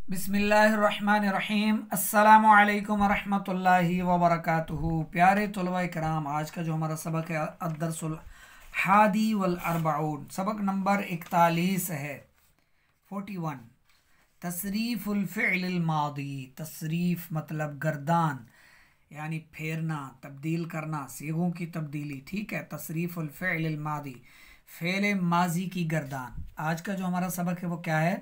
बिस्मिल्लाहिर्रहमानिर्रहीम। अस्सलामु अलैकुम वरहमतुल्लाहि वबरकातुहू। प्यारे तलबा कराम, आज का जो हमारा सबक है अद्दर्सुल हादी वल अर्बाउन, सबक नंबर 41 है, 41। तसरीफ़ुल फ़िअलिल मादी। तसरीफ़ मतलब गर्दान, यानी फेरना, तब्दील करना, सीगों की तब्दीली। ठीक है, तसरीफ़ुल फ़िअलिल मादी, फ़ेल माजी की गर्दान। आज का जो हमारा सबक है वो क्या है?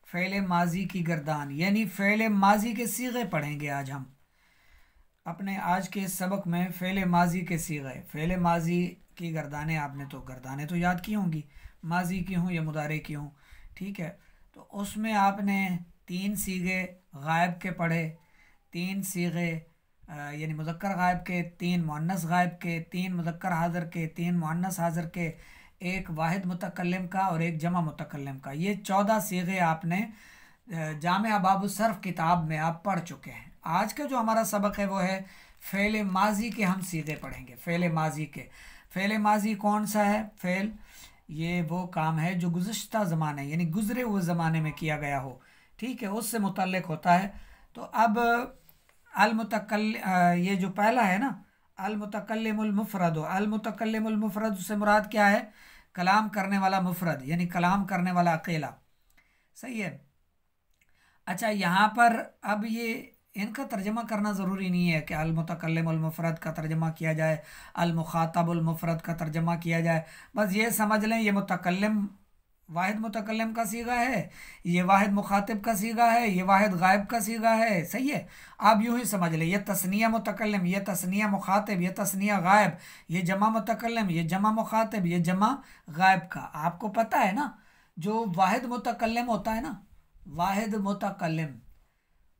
फ़ेल माजी की गर्दान, यानी फ़ेल माजी के सीगे पढ़ेंगे आज हम अपने आज के सबक में। फ़ेल माजी के सीगे, फ़ेल माजी की गर्दानें, आपने तो गर्दानें तो याद की होंगी, माजी की हों या मुदारे की हों। ठीक है, तो उसमें आपने तीन सीगे गायब के पढ़े, तीन सीगे यानी मुज़क्कर गायब के, तीन मुअन्नस गायब के, तीन मुज़क्कर हाज़िर के, तीन मुअन्नस हाज़िर के, एक वाहिद मुतकल्लिम का और एक जमा मुतकल्लिम का। ये 14 सीगे आपने जामिया बाबु सर्फ किताब में आप पढ़ चुके हैं। आज का जो हमारा सबक है वो है फ़ेल माजी के हम सीगे पढ़ेंगे। फ़ेल माजी के, फ़ेल माजी कौन सा है? फ़ेल ये वो काम है जो गुज़श्ता ज़माने यानी गुज़रे हुए ज़माने में किया गया हो। ठीक है, उससे मुतल्लिक होता है। तो अब ये जो पहला है ना, अल मुतकल्लिमुल मुफ़रद से मुराद क्या है? कलाम करने वाला मुफ़रद, यानी कलाम करने वाला अकेला। सही है। अच्छा, यहाँ पर अब ये इनका तर्जमा करना ज़रूरी नहीं है कि अल मुतकल्लिमुल मुफ़रद का तर्जमा किया जाए, अल मुखातबुल मुफ़रद का तर्जमा किया जाए। बस ये समझ लें ये मुतकल्लिम वाहिद मुतकल्लिम का सीगा है, ये वाहिद मुखातिब का सीगा है, ये वाहिद गायब का सीगा है। सही है, आप यूं ही समझ लें, ये तस्निया मुतकल्लिम, ये तस्निया मुखातिब, ये तस्निया गायब, ये जमा मुतकल्लिम, ये जमा मुखातिब, ये जमा गायब का। आपको पता है ना, जो वाहिद मुतकल्लिम होता है ना, वाहिद मुतकल्लिम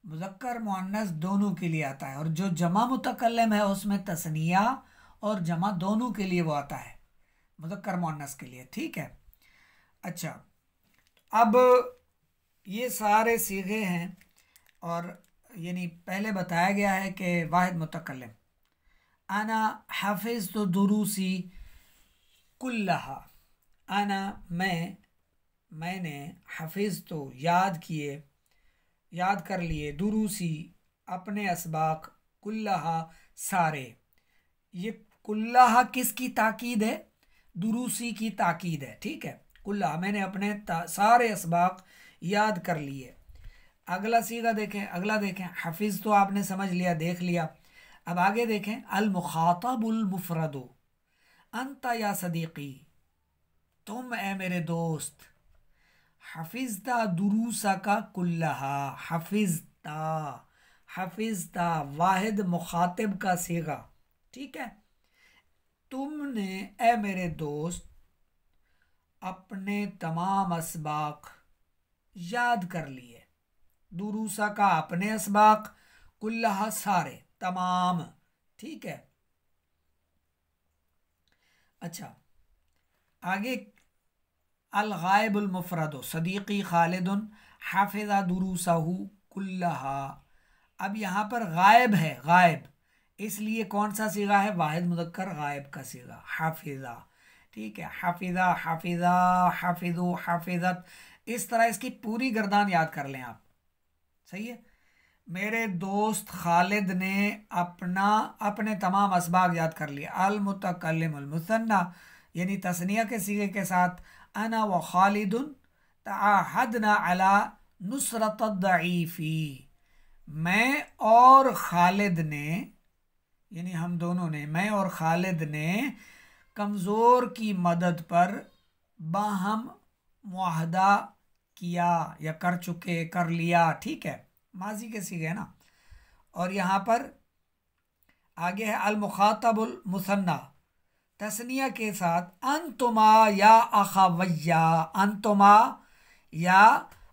मुज़क्कर मुअन्नस दोनों के लिए आता है, और जो जमा मुतकल्लिम है उसमें तस्निया और जमा दोनों के लिए वो आता है, मुज़क्कर मुअन्नस के लिए। ठीक है। अच्छा, अब ये सारे सीगे हैं, और यानी पहले बताया गया है कि वाहिद मुतकल्लिम, अना हाफिज़ तो दुरूसी कुल्लहा। अना मैंने, हाफिज़ तो याद किए, याद कर लिए, दुरूसी अपने असबाक, कुल्लहा सारे। ये कुल्लहा किसकी ताकीद है? दुरूसी की ताकीद है। ठीक है, कुल्लहा मैंने अपने सारे असबाक याद कर लिए। अगला सीगा देखें, अगला देखें, हफिज तो आपने समझ लिया, देख लिया। अब आगे देखें, अल मुखातबुल मुफरदो, अंता या सदीकी, तुम ए मेरे दोस्त। हफिजता दुरूसा का कुल्लहा, हफिजता, हफिजता वाहिद मुखातिब का सीगा। ठीक है, तुमने ए मेरे दोस्त अपने तमाम असबाक याद कर लिए। दुरूसा का अपने असबाक, कुल्लहा सारे, तमाम। ठीक है। अच्छा, आगे अल गायबुल मुफरदो सदीकी खालिदुन हाफिजा दुरूसहू कुल्लहा। अब यहाँ पर गायब है, गायब, इसलिए कौन सा सीगा है? वाहिद मुज़क्कर गायब का सीगा, हाफिजा। ठीक है, हाफिजा, हाफिजा, हाफिजु, हाफिजत, इस तरह इसकी पूरी गर्दान याद कर लें आप। सही है। मेरे दोस्त खालिद ने अपने तमाम असबाग याद कर लिए। अल मुतकल्लिमुल मुसन्ना, यानी तस्निया के सीगे के साथ, अना व खालिदुन तआहदना अला नुसरत दईफी, मैं और खालिद ने, यानी हम दोनों ने, मैं और खालिद ने कमज़ोर की मदद पर बाहम मुआहदा किया, या कर चुके, कर लिया। ठीक है, माजी के सीगे ना। और यहाँ पर आगे है अल मुखातबुल मुसन्ना, तस्निया के साथ, अंतुमा या अखवैया, अंतुमा या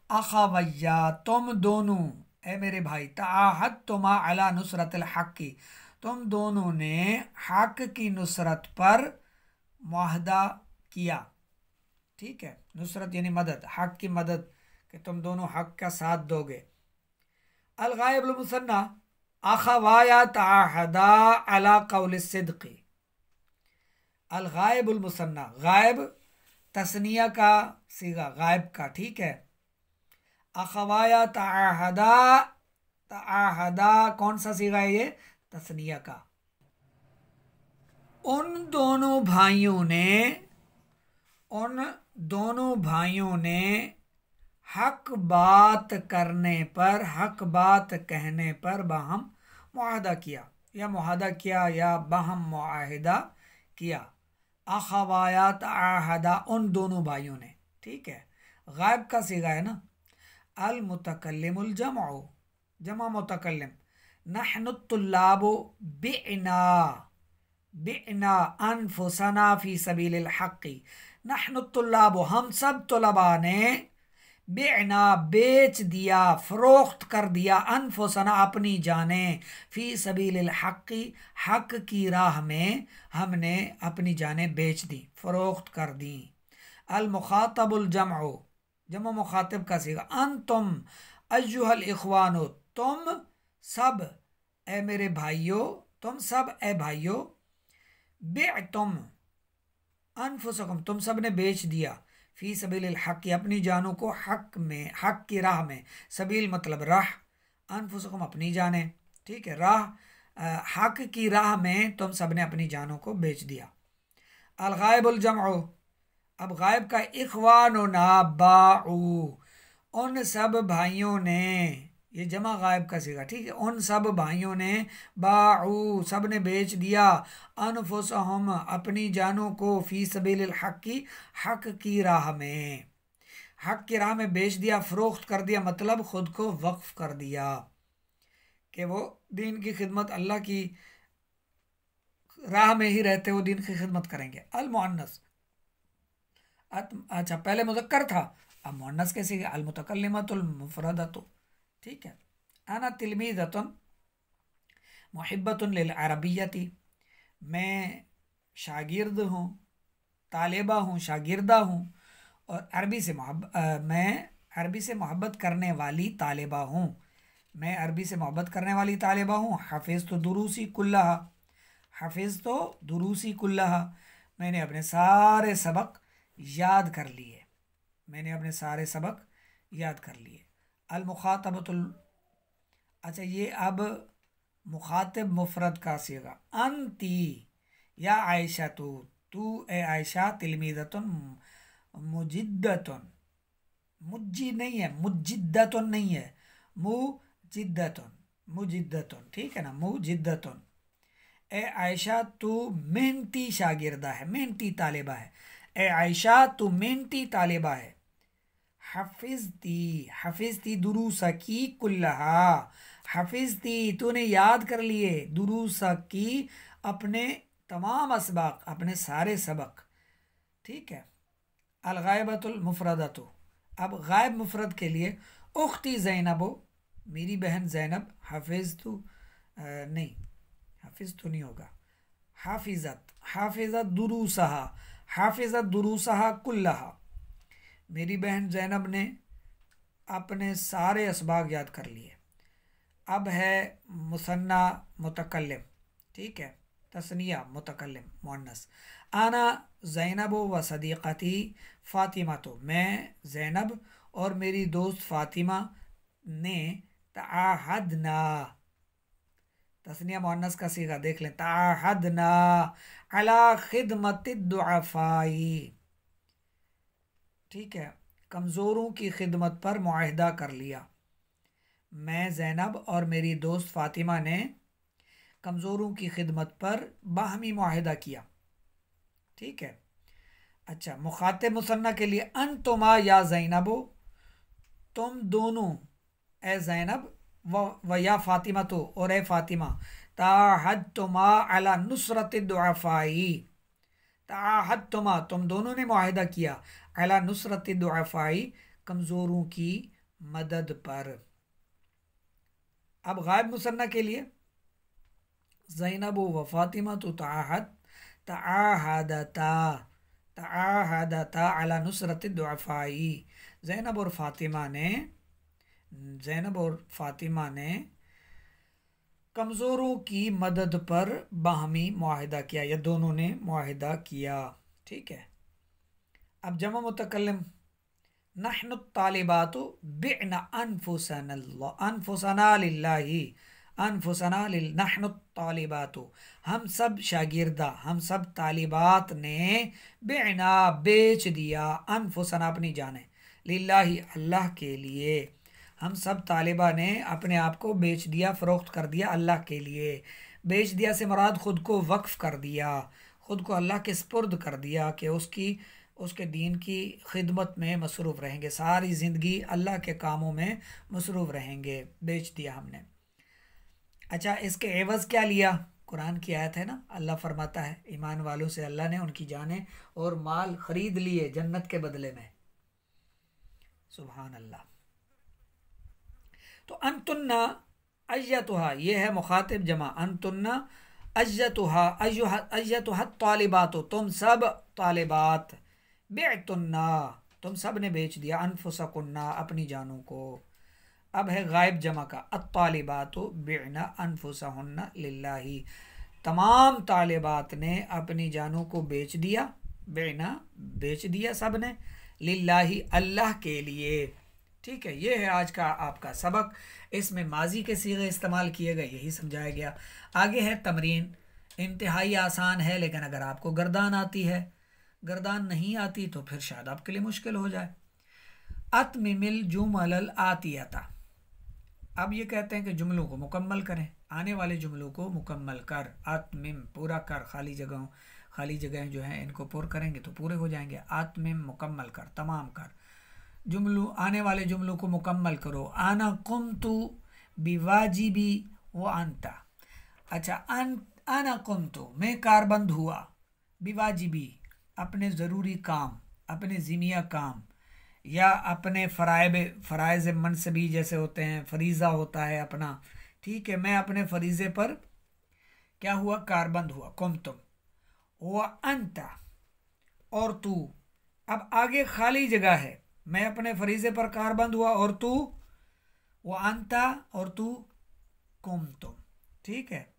अखवैया, तुम दोनों ए मेरे भाई, ताहद तुमा अला नुसरत हक की, तुम दोनों ने हक की नुसरत पर मुआहदा किया। ठीक है, नुसरत यानी मदद, हक की मदद, कि तुम दोनों हक का साथ दोगे। अल गायबुल मुसन्ना अखवाया ताहदा अला कौल सिद्की। अल गायबुल मुसन्ना, गायब तस्निया का सीगा, गायब का। ठीक है, अखवाया ताहदा, ताहदा कौन सा सीगा है ये? तस्निया का। उन दोनों भाइयों ने, उन दोनों भाइयों ने हक बात करने पर, हक बात कहने पर बाहम मुआहदा किया, या मुआहदा किया या बाहम मुआहिदा किया। अखवायात आहदा, उन दोनों भाइयों ने, ठीक है। गायब का सीगा है ना। अल मुतकल्लिमुल जमअ, जमा मुतकल्लिम। नहनु तुल्लाबु बिना, बिना अनफुसना फी सबीलिल हक़्क़ि। नहनु तुल्लाबु, हम सब तुलबा ने, बेना बेच दिया, फरोख्त कर दिया, अनफुसना अपनी जाने, फी सबीलिल हक़्क़ि हक की राह में हमने अपनी जाने बेच दी, फरोख्त कर दी। अल मुखातबुल जमअ, जमा मुखातिब का सीगा। अंतुम अय्युहल इख्वानो, तुम सब ए मेरे भाइयों, तुम सब ए भाइयों, बिअतुम अनफुसकुम, तुम सब ने बेच दिया, फी सबीलिल हक़, अपनी जानों को हक में, हक की राह में। सबील मतलब राह, अनफुसकुम अपनी जाने, ठीक है। राह, हक की राह में तुम सब ने अपनी जानों को बेच दिया। अल गायबुल जमअ, अब गायब का इख्वानुना बाउ, उन सब भाइयों ने, ये जमा गायब का सीगा, ठीक है। उन सब भाइयों ने, बाउ सब ने बेच दिया, अनफुसहुम अपनी जानों को, फी सबीलिल हक़्क़ि हक की राह में, हक की राह में बेच दिया, फरोख्त कर दिया, मतलब खुद को वक्फ कर दिया कि वो दीन की खिदमत, अल्लाह की राह में ही रहते वो दीन की खिदमत करेंगे। अल मुअन्नस, अच्छा पहले मुज़क्कर था, अब मुअन्नस कैसे? अल मुतकल्लिमतुल मुफरदतु, ठीक है। अना तिलमीज़तुन मुहिब्बतुन लिल अरबिय्यति, मैं शागिर्द हूँ, तालिबा हूँ, शागिर्दा हूँ, और अरबी से मैं अरबी से मोहब्बत करने वाली तालिबा हूँ, मैं अरबी से मोहब्बत करने वाली तालिबा हूँ। हफ़िज़ तो दुरूसी कुल्लहा, हफ़िज़ तो दुरूसी कुल्लहा, मैंने अपने सारे सबक याद कर लिए, मैंने अपने सारे सबक याद कर लिए। अल मुखातबतुल, अच्छा ये अब मुखातिब मुफरद का सीगा। अंती या आयशा, तू ए आयशा, तिलमीज़तुन मुजिद्दतुन, मुज्जी नहीं है, मुजिद्दतुन नहीं है, मुजिद्दतुन, मुजिद्दतुन, ठीक है ना, मुजिद्दतुन। ए आयशा तू मेहनती शागिर्दा है, मेहनती तालिबा है। ए आयशा तू मेहनती तालिबा है। हफिज़ती, हफिज़ती दुरूसा की कुल्लहा, हफिज़ती तूने याद कर लिए, दुरूसा की अपने तमाम असबाक, अपने सारे सबक, ठीक है। अल गायबतुल मुफरदतु, अब गायब मुफरद के लिए उख्ती ज़ैनबो, मेरी बहन ज़ैनब, हफिज़तु नहीं, हाफिज़ तो नहीं होगा, हाफिज़त, हाफिज़त दुरूसहा, हाफिज़त दुरूसहा कुल्लहा, मेरी बहन ज़ैनब ने अपने सारे असबाग याद कर लिए। अब है मुसन्ना मुतकल्लिम, ठीक है, तस्निया मुतकल्लिम मुअन्नस। आना ज़ैनब व सदीक़ती फ़ातिमा, तो मैं ज़ैनब और मेरी दोस्त फ़ातिमा ने तआहदना, तस्निया मुअन्नस का सीगा देख लें, तआहदना अला खिदमतिद दुआफाई, ठीक है, कमज़ोरों की खिदमत पर मुआहिदा कर लिया। मैं ज़ैनब और मेरी दोस्त फ़ातिमा ने कमज़ोरों की खिदमत पर बाहमी मुआहिदा किया, ठीक है। अच्छा मुखातिब मुसन्ना के लिए अंतुमा या ज़ैनबो, तुम दोनों, ए ज़ैनब व या फ़ातिमा, तो और ए फ़ातिमा, ताहद्तुमा अला नुसरत दुआफाई, ताहद्तुमा तुम दोनों ने मुआहिदा किया, अला नुसरत दुआफाई कमज़ोरों की मदद पर। अब गायब मुसन्ना के लिए ज़ैनब व फ़ातिमा तो तआहदता, तआहदता अला नुसरत दुआफाई, ज़ैनब और फ़ातिमा ने, ज़ैनब और फ़ातिमा ने कमज़ोरों की मदद पर बाहमी मुआहिदा किया, या दोनों ने मुआहिदा किया, ठीक है। अब जमा मुतकल्लिम नहनु तालिबातु बि'ना अनफुसना लिल्लाही, अनफुसना लिल नहनु तालिबातु, हम सब शागिर्दा, हम सब तालिबात ने बि'ना बेच दिया, अनफुसना अपनी जाने, लिल्लाही अल्लाह के लिए, हम सब तालिबा ने अपने आप को बेच दिया, फ़रोख्त कर दिया अल्लाह के लिए। बेच दिया से मुराद ख़ुद को वक्फ़ कर दिया, ख़ुद को अल्लाह के स्पुर्द कर दिया कि उसके दीन की खिदमत में मसरूफ़ रहेंगे, सारी ज़िंदगी अल्लाह के कामों में मसरूफ़ रहेंगे, बेच दिया हमने। अच्छा, इसके एवज़ क्या लिया? कुरान की आयत है ना, अल्लाह फरमाता है ईमान वालों से अल्लाह ने उनकी जानें और माल ख़रीद लिए जन्नत के बदले में। सुभान अल्लाह। तो अंतुन्ना अय्यतुहा, ये है मुखातिब जमा, अंतुन्ना अय्यतुहा, अय्यतुहा तालिबातो, तुम सब तालिबात, बेअतुन्ना, तुम सब ने बेच दिया, अनफुसकुन्ना, अपनी जानों को। अब है गायब जमा का, अत्तालिबातो बिअना अनफुसहुन्ना लिल्लाही, तमाम तालिबात ने अपनी जानों को बेच दिया, बेअना बेच दिया सब ने, लिल्लाही अल्लाह के लिए। ठीक है, ये है आज का आपका सबक। इसमें माजी के सीगे इस्तेमाल किए गए, यही समझाया गया। आगे है तमरीन, इंतहाई आसान है, लेकिन अगर आपको गर्दान आती है, गर्दान नहीं आती तो फिर शायद आपके लिए मुश्किल हो जाए। अतमिमिल जुमलल आतियता, अब ये कहते हैं कि जुमलों को मुकम्मल करें, आने वाले जुमलों को मुकम्मल कर, अतमिम पूरा कर, खाली जगहें जो हैं इनको पुर करेंगे तो पूरे हो जाएंगे। अतमिम मुकम्मल कर, तमाम कर, जुमलों आने वाले जुमलों को मुकम्मल करो। आना कुमतु बिवाजिबी व अंता, अच्छा आना कुमतु, मैं कारबंद हुआ, बिवाजिबी अपने ज़रूरी काम, अपने ज़िमिया काम, या अपने फ़राइज़ मनसबी जैसे होते हैं, फरीज़ा होता है अपना, ठीक है, मैं अपने फरीज़े पर क्या हुआ, कारबंद हुआ, कुमतुम, व अंता और तू, अब आगे खाली जगह है, मैं अपने फरीज़े पर कारबंद हुआ और तू, वो अंता और तू, कुम तुम, ठीक है,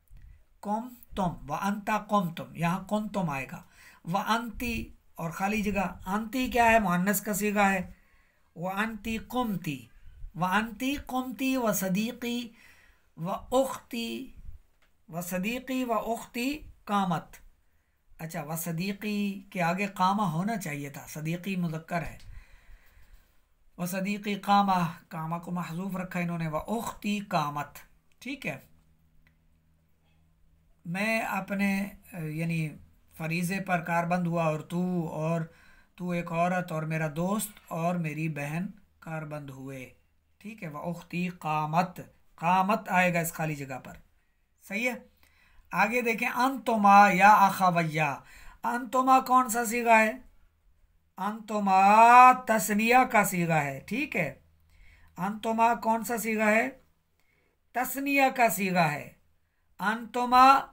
कुम तुम, व अंता कुम तुम, यहाँ कुम तुम आएगा, व अंती और खाली जगह, अंती क्या है, मुअन्नस का सीगा है, व अंती कुमती, व अंती कुमती, व सदीक़ी व उख्ती, व सदीक़ी व उख्ती कामत, अच्छा व सदीक़ी के आगे कामा होना चाहिए था, सदीक़ी मुज़क्कर है, व सदीक़ी कामा, कामा को महज़ूफ़ रखा इन्होंने, व उख्ती कामत, ठीक है, मैं अपने यानी फरीज़े पर कारबंद हुआ और तू एक औरत और मेरा दोस्त और मेरी बहन कारबंद हुए, ठीक है, व उख्ती कामत, कामत आएगा इस खाली जगह पर, सही है। आगे देखें, अंतुमा या अखवैया, अंतुमा कौन सा सीगा है, अंतुमा तस्निया का सीगा है, ठीक है, अंतुमा कौन सा सीगा है, तस्निया का सीगा है, अंतुमा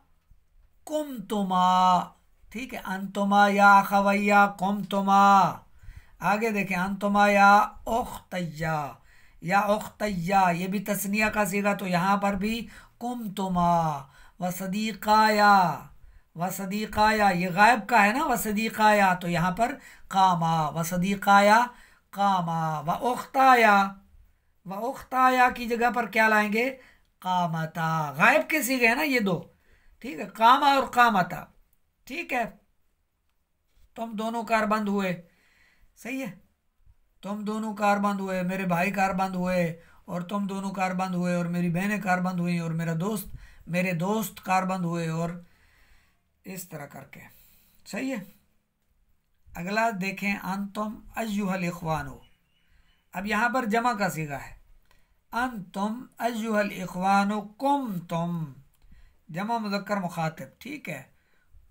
कुमतुमा, ठीक है, अंतुमा या अखवैया कुमतुमा। आगे देखें, अंतुमा या उख्तैया, ये भी तस्निया का सीगा, तो यहाँ पर भी कुमतुमा, व सदीक़ाया ये गायब का है ना, व सदीक़ाया, तो यहाँ पर कामा, व सदीक़ाया कामा, व उख्ताया की जगह पर क्या लाएंगे, कामता, गायब के सीगे है ना ये दो, ठीक है, कामा और कामता, ठीक है, तुम दोनों कारबंद हुए, सही है, तुम दोनों कारबंद हुए, मेरे भाई कारबंद हुए और तुम दोनों कारबंद हुए, और मेरी बहनें कारबंद हुई, और मेरे दोस्त कारबंद हुए, और इस तरह करके, सही है। अगला देखें, अंतुम अय्युहल इख्वानो, अब यहाँ पर जमा का सीगा है, अंतुम अय्युहल इख्वानो कुंतुम, जमा मुज़क्कर मुखातिब, ठीक है,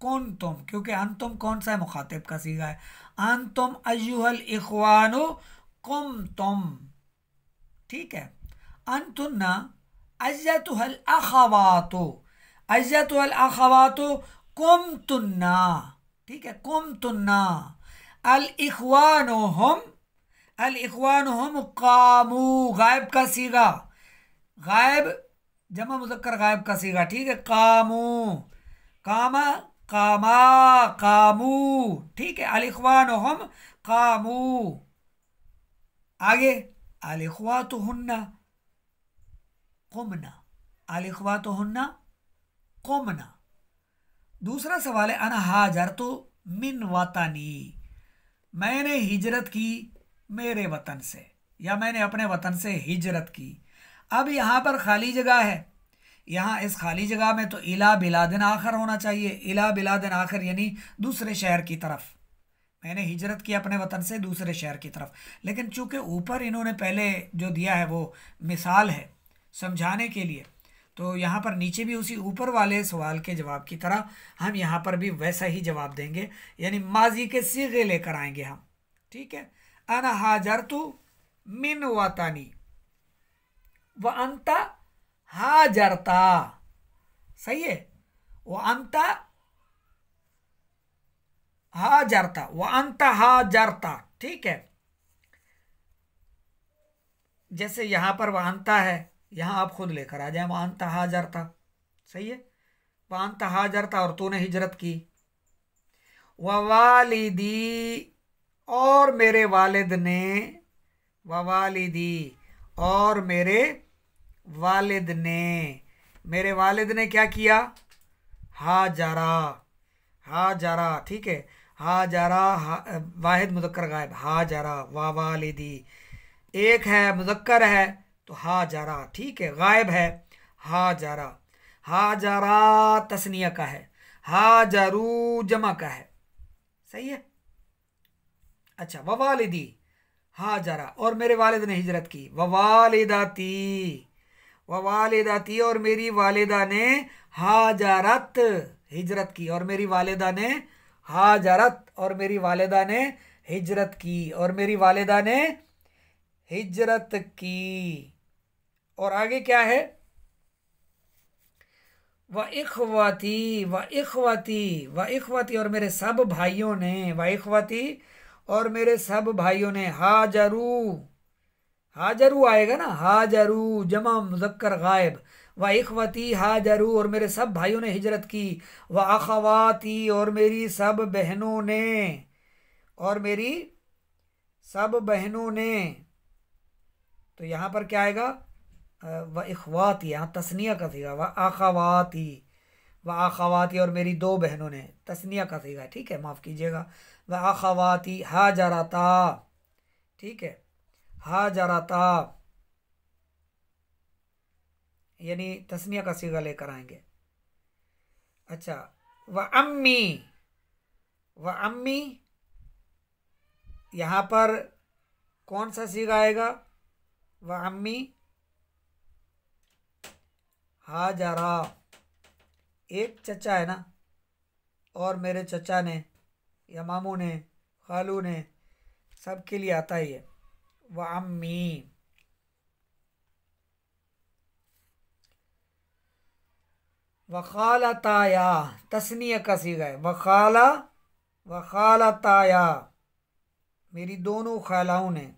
कुंतुम, क्योंकि अंतुम कौन सा है, मुखातिब का सीगा है, अंतुम अय्युहल इख्वानो कुंतुम, ठीक है, अंतुन्ना अय्यतुहल अखवातो, अय्यतुहल अखवातो कुमतुन्ना, ठीक है, कुमतुन्ना, अल इख्वानुहुम कामू, गायब का सीगा, गायब जमा मुज़क्कर गायब का सीगा, ठीक है, कामू, कामा कामू, ठीक है, अल इख्वानुहुम कामू, आगे अलिख्वातुहुन्ना कुमना, अलिख्वातुहुन्ना कुमना। दूसरा सवाल है अना हाजरतु मिन वतनी, मैंने हिजरत की मेरे वतन से, या मैंने अपने वतन से हिजरत की। अब यहाँ पर खाली जगह है, यहाँ इस खाली जगह में तो इला बिलादिन आखर होना चाहिए, इला बिलादिन आखर यानी दूसरे शहर की तरफ। मैंने हिजरत की अपने वतन से दूसरे शहर की तरफ, लेकिन चूंकि ऊपर इन्होंने पहले जो दिया है वो मिसाल है समझाने के लिए, तो यहाँ पर नीचे भी उसी ऊपर वाले सवाल के जवाब की तरह हम यहाँ पर भी वैसा ही जवाब देंगे, यानी माजी के सीगे लेकर आएंगे हम। ठीक है, अना हाजरतु मिन वतनी व अंता हाजरता, सही है, व अंता हाजरता, व अंता हाजरता। ठीक है, जैसे यहाँ पर वह अंता है, यहाँ आप खुद लेकर आ जाए, वह अंता हाजरता, सही है, वह अंता हाजरता और तूने हिजरत की। व वालिदी, और मेरे वालिद ने, व वालिदी, और मेरे वालिद ने, मेरे वालिद ने क्या किया, हाजरा, हाजरा। ठीक है, हाजरा वाहिद मुज़क्कर गायब, हाजरा व वालिदी, एक है मुज़क्कर है तो हाजरा, ठीक है, गायब है हाजरा। हाजरा तस्निया का है, हाजरू जमा का है, सही है। अच्छा, व वालिदी हाजरा, और मेरे वालिद ने हिजरत की। व वालिदाती, व वालिदाती, और मेरी वालिदा ने हाजरत हिजरत की, और मेरी वालिदा ने हाजरत, और मेरी वालिदा ने हिजरत की, और मेरी वालिदा ने हिजरत की। और आगे क्या है, व इखवती, व इखवती, व इखवती, और मेरे सब भाइयों ने, व इखवती, और मेरे सब भाइयों ने, हाजरू, हाजरू आएगा ना, हाजरू जमा मुज़क्कर गायब, व इखवती हाजरू, और मेरे सब भाइयों ने हिजरत की। व अखवाती, और मेरी सब बहनों ने, और मेरी सब बहनों ने, तो यहाँ पर क्या आएगा, व इखवाती, यहाँ तस्निया का सीगा, व अखवाती, व अखवाती, और मेरी दो बहनों ने, तस्निया का सीगा, ठीक है, माफ़ कीजिएगा। व अखवाती हाजरता, ठीक है, हाजरता यानी तस्निया का सीगा लेकर आएंगे। अच्छा, व अम्मी, व अम्मी, यहाँ पर कौन सा सीगा आएगा, व अम्मी हाजरा, एक चचा है ना, और मेरे चचा ने या मामू ने, खालू ने, सबके लिए आता ही है, व अम्मी। वखालताया तस्निया का सीगा है, वखाला, वखालताया, मेरी दोनों खालाओं ने,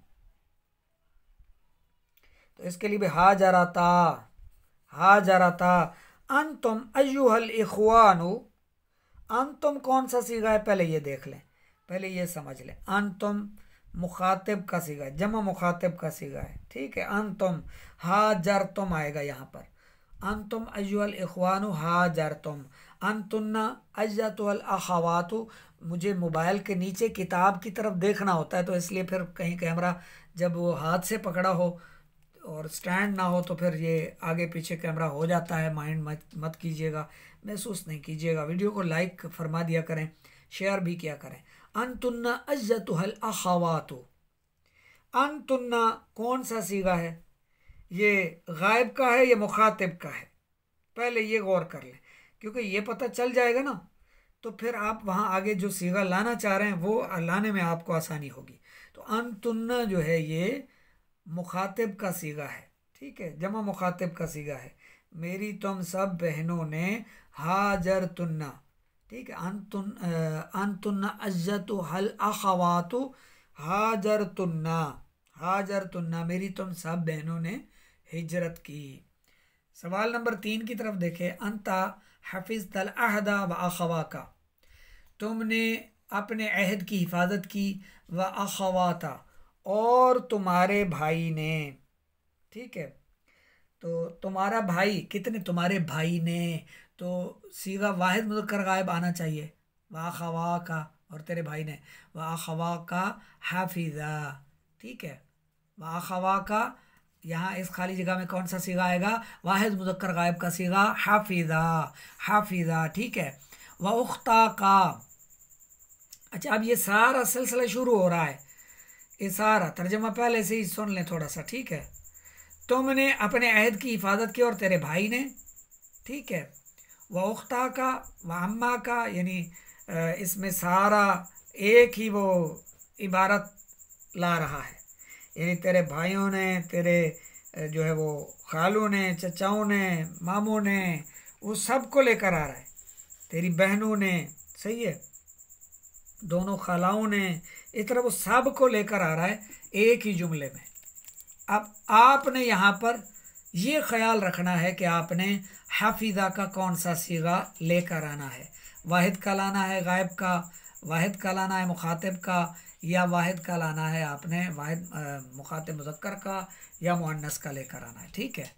तो इसके लिए भी हाजरता, हाजरता। अंतुम अय्युहल इख्वानु, अंतुम कौन सा सीगा है, पहले ये देख लें, पहले ये समझ लें। अंतुम मुखातिब का सीगा है, जमा मुखातिब का सीगा है, ठीक है। अंतुम हाजरतुम आएगा यहाँ पर, अंतुम अय्युहल इख्वानु हाजरतुम, अंतुन्ना अय्यतुल अखवातु। मुझे मोबाइल के नीचे किताब की तरफ देखना होता है, तो इसलिए फिर कहीं कैमरा जब वो हाथ से पकड़ा हो और स्टैंड ना हो तो फिर ये आगे पीछे कैमरा हो जाता है। माइंड मत कीजिएगा, महसूस नहीं कीजिएगा। वीडियो को लाइक फरमा दिया करें, शेयर भी किया करें। अंतुन्ना अय्यतुहल अखवातु, अंतुन्ना कौन सा सीगा है, ये गायब का है, ये मुखातिब का है, पहले ये गौर कर लें, क्योंकि ये पता चल जाएगा ना तो फिर आप वहाँ आगे जो सीगा लाना चाह रहे हैं वो लाने में आपको आसानी होगी। तो अंतुन्ना जो है ये मुखातिब का सीगा है, ठीक है, जमा मुखातिब का सीगा है। मेरी तुम सब बहनों ने हाजर तुन्ना, ठीक है। अंतुन्ना अज्जतु हल अखवातु हाजर तुन्ना, हाजर तुन्ना, मेरी तुम सब बहनों ने हिजरत की। सवाल नंबर 3 की तरफ देखें। अंता हफिज तल अहदा व अखवा का, तुमने अपने अहद की हिफाजत की, व अखवाता, और तुम्हारे भाई ने, ठीक है। तो तुम्हारा भाई, कितने, तुम्हारे भाई ने, तो सीगा वाहिद मुज़क्कर गायब आना चाहिए। वाह खवा का, और तेरे भाई ने, वाह खवा का हाफिज़ा, ठीक है। वाह खवा का, यहाँ इस खाली जगह में कौन सा सीगा आएगा? वाहिद मुज़क्कर गायब का सीगा हाफिज़ा, हाफिज़ा, ठीक है। व उख्ता का। अच्छा, अब ये सारा सिलसिला शुरू हो रहा है, ये सारा तर्जमा पहले से ही सुन लें थोड़ा सा, ठीक है। तुमने अपने अहद की हिफाजत की और तेरे भाई ने, ठीक है। व उख्ता का, व अम्मा का, यानी इसमें सारा एक ही वो इबारत ला रहा है, यानी तेरे भाइयों ने, तेरे जो है वो खालों ने, चचाओं ने, मामों ने, वो सब को लेकर आ रहा है। तेरी बहनों ने, सही है, दोनों खालाओं ने, इस तरह वो सब को लेकर आ रहा है एक ही जुमले में। अब आपने यहाँ पर ये ख्याल रखना है कि आपने हाफिज़ा का कौन सा सीगा लेकर आना है। वाहिद का लाना है गायब का, वाहिद का लाना है मुखातिब का, या वाहिद का लाना है आपने वाहिद मुखातिब मुज़क्कर का या मुअन्नस का लेकर आना है, ठीक है।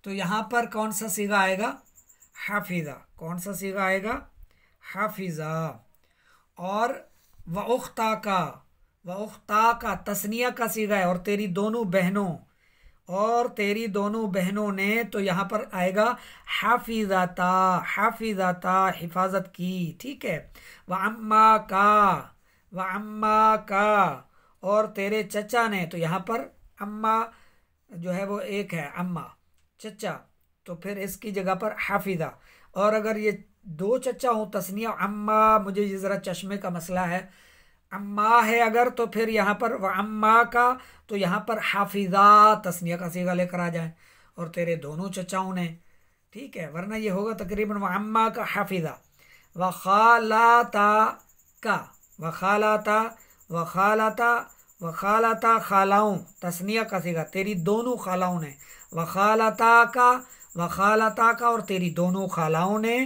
तो यहाँ पर कौन सा सीगा आएगा? हाफिज़ा। कौन सा सीगा आएगा? हाफिज़ा। और व उख्ता का, व उख्ता का तस्निया का सीगा है, और तेरी दोनों बहनों, और तेरी दोनों बहनों ने, तो यहाँ पर आएगा हाफिज़ाता, हाफिज़ाता हिफाजत की, ठीक है। व अम्मा का, व अम्मा का, और तेरे चचा ने, तो यहाँ पर अम्मा जो है वो एक है, अम्मा चचा, तो फिर इसकी जगह पर हाफिज़ा। और अगर ये दो चचा हो तस्निया अम्मा, मुझे ये ज़रा चश्मे का मसला है, अम्मा है अगर, तो फिर यहाँ पर व अम्मा का, तो यहाँ पर हाफिज़ा तस्निया का सीगा लेकर आ जाए, और तेरे दोनों चचाओं ने, ठीक है। वरना ये होगा तकरीबन व अम्मा का हाफिज़ा। व खालाता का, व खालाता, व खालाता, व खालाता खालाओं तस्निया का सीगा, तेरी दोनों खालाओं ने, व खालाता का, व खालाता का, और तेरी दोनों खालाओं ने,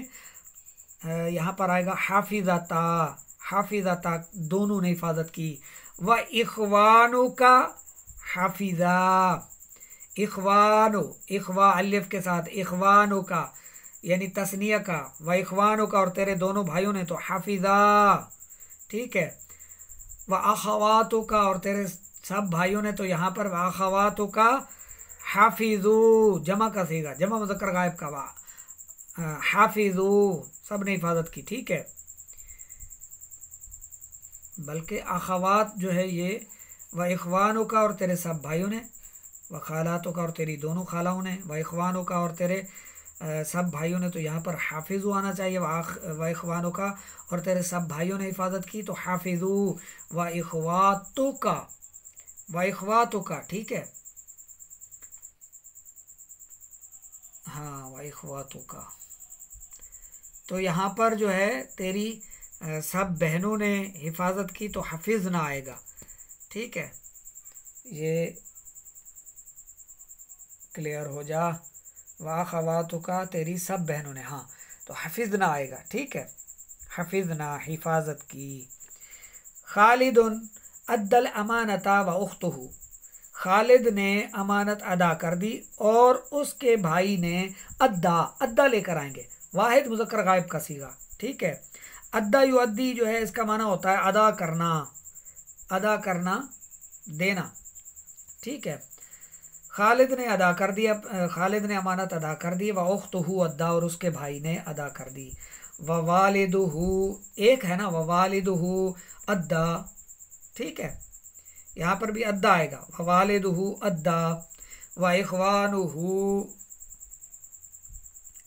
यहाँ पर आएगा हाफिज़ाता, हाफिज़ाता, दोनों ने हिफाजत की। व इख्वानु का हाफिज़ा, इख्वानु, इख्वा अलिफ के साथ, इख्वानु का यानी तस्निया का, व इख्वानु का, और तेरे दोनों भाइयों ने, तो हाफिज़ा, ठीक है। व अखवातु का, और तेरे सब भाइयों ने, तो यहाँ पर व अखवातु का हाफिज़ू, जमा का सीगा, जमा मुज़क्कर गायब का, वा हाफिज़ू, सब ने हिफाजत की, ठीक है। बल्कि अखवात जो है ये व इख्वानों का, और तेरे सब भाइयों ने, व खालातों का, और तेरी दोनों खालाओं ने, व इख्वानों का, और तेरे सब भाइयों ने, तो यहाँ पर हाफिज़ू आना चाहिए, व इख्वानों का, और तेरे सब भाइयों ने हिफाजत की, तो हाफिज़ू व इख्वातु का, व इख्वातु का, ठीक है। हाँ, व इख्वातु का, तो यहाँ पर जो है तेरी सब बहनों ने हिफाजत की, तो हफिज़ ना आएगा, ठीक है। ये क्लियर हो जा। वाह खवातु का, तेरी सब बहनों ने, हाँ, तो हफिज़ ना आएगा, ठीक है। हफिज़ ना, हिफाजत की। खालिदुन अद्दल अमानता व उख्तुहु, खालिद ने अमानत अदा कर दी और उसके भाई ने अद्दा, अद्दा लेकर आएंगे, वाहिद मुज़क्कर गायब का सीगा, ठीक है। अद्दा युअद्दी जो है इसका माना होता है अदा करना, अदा करना, देना, ठीक है। खालिद ने अदा कर दिया, खालिद ने अमानत अदा कर दी। व उख्तुहु अद्दा, और उसके भाई ने अदा कर दी। व वालिदुहु, एक है ना, व वालिदुहु अद्दा, ठीक है, यहाँ पर भी अद्दा आएगा। व वालिदुहु अद्दा, व इख्वानुहु,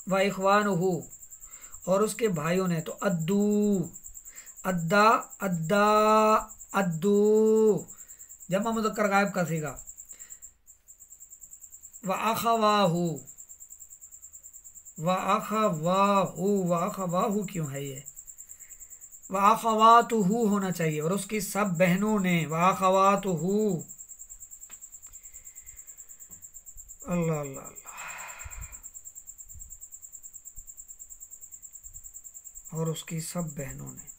व इख्वानुहु, और उसके भाइयों ने, तो अद्दू, अद्दा, अद्दा, अद्दू, जमा मुज़क्कर गायब का सीगा। व अखवाहु, व अखवाहु, व अखवाहु क्यों है ये? व अखवातुहु होना चाहिए, और उसकी सब बहनों ने, व अखवातुहु, अल्लाह अल्लाह अल्लाह, और उसकी सब बहनों ने,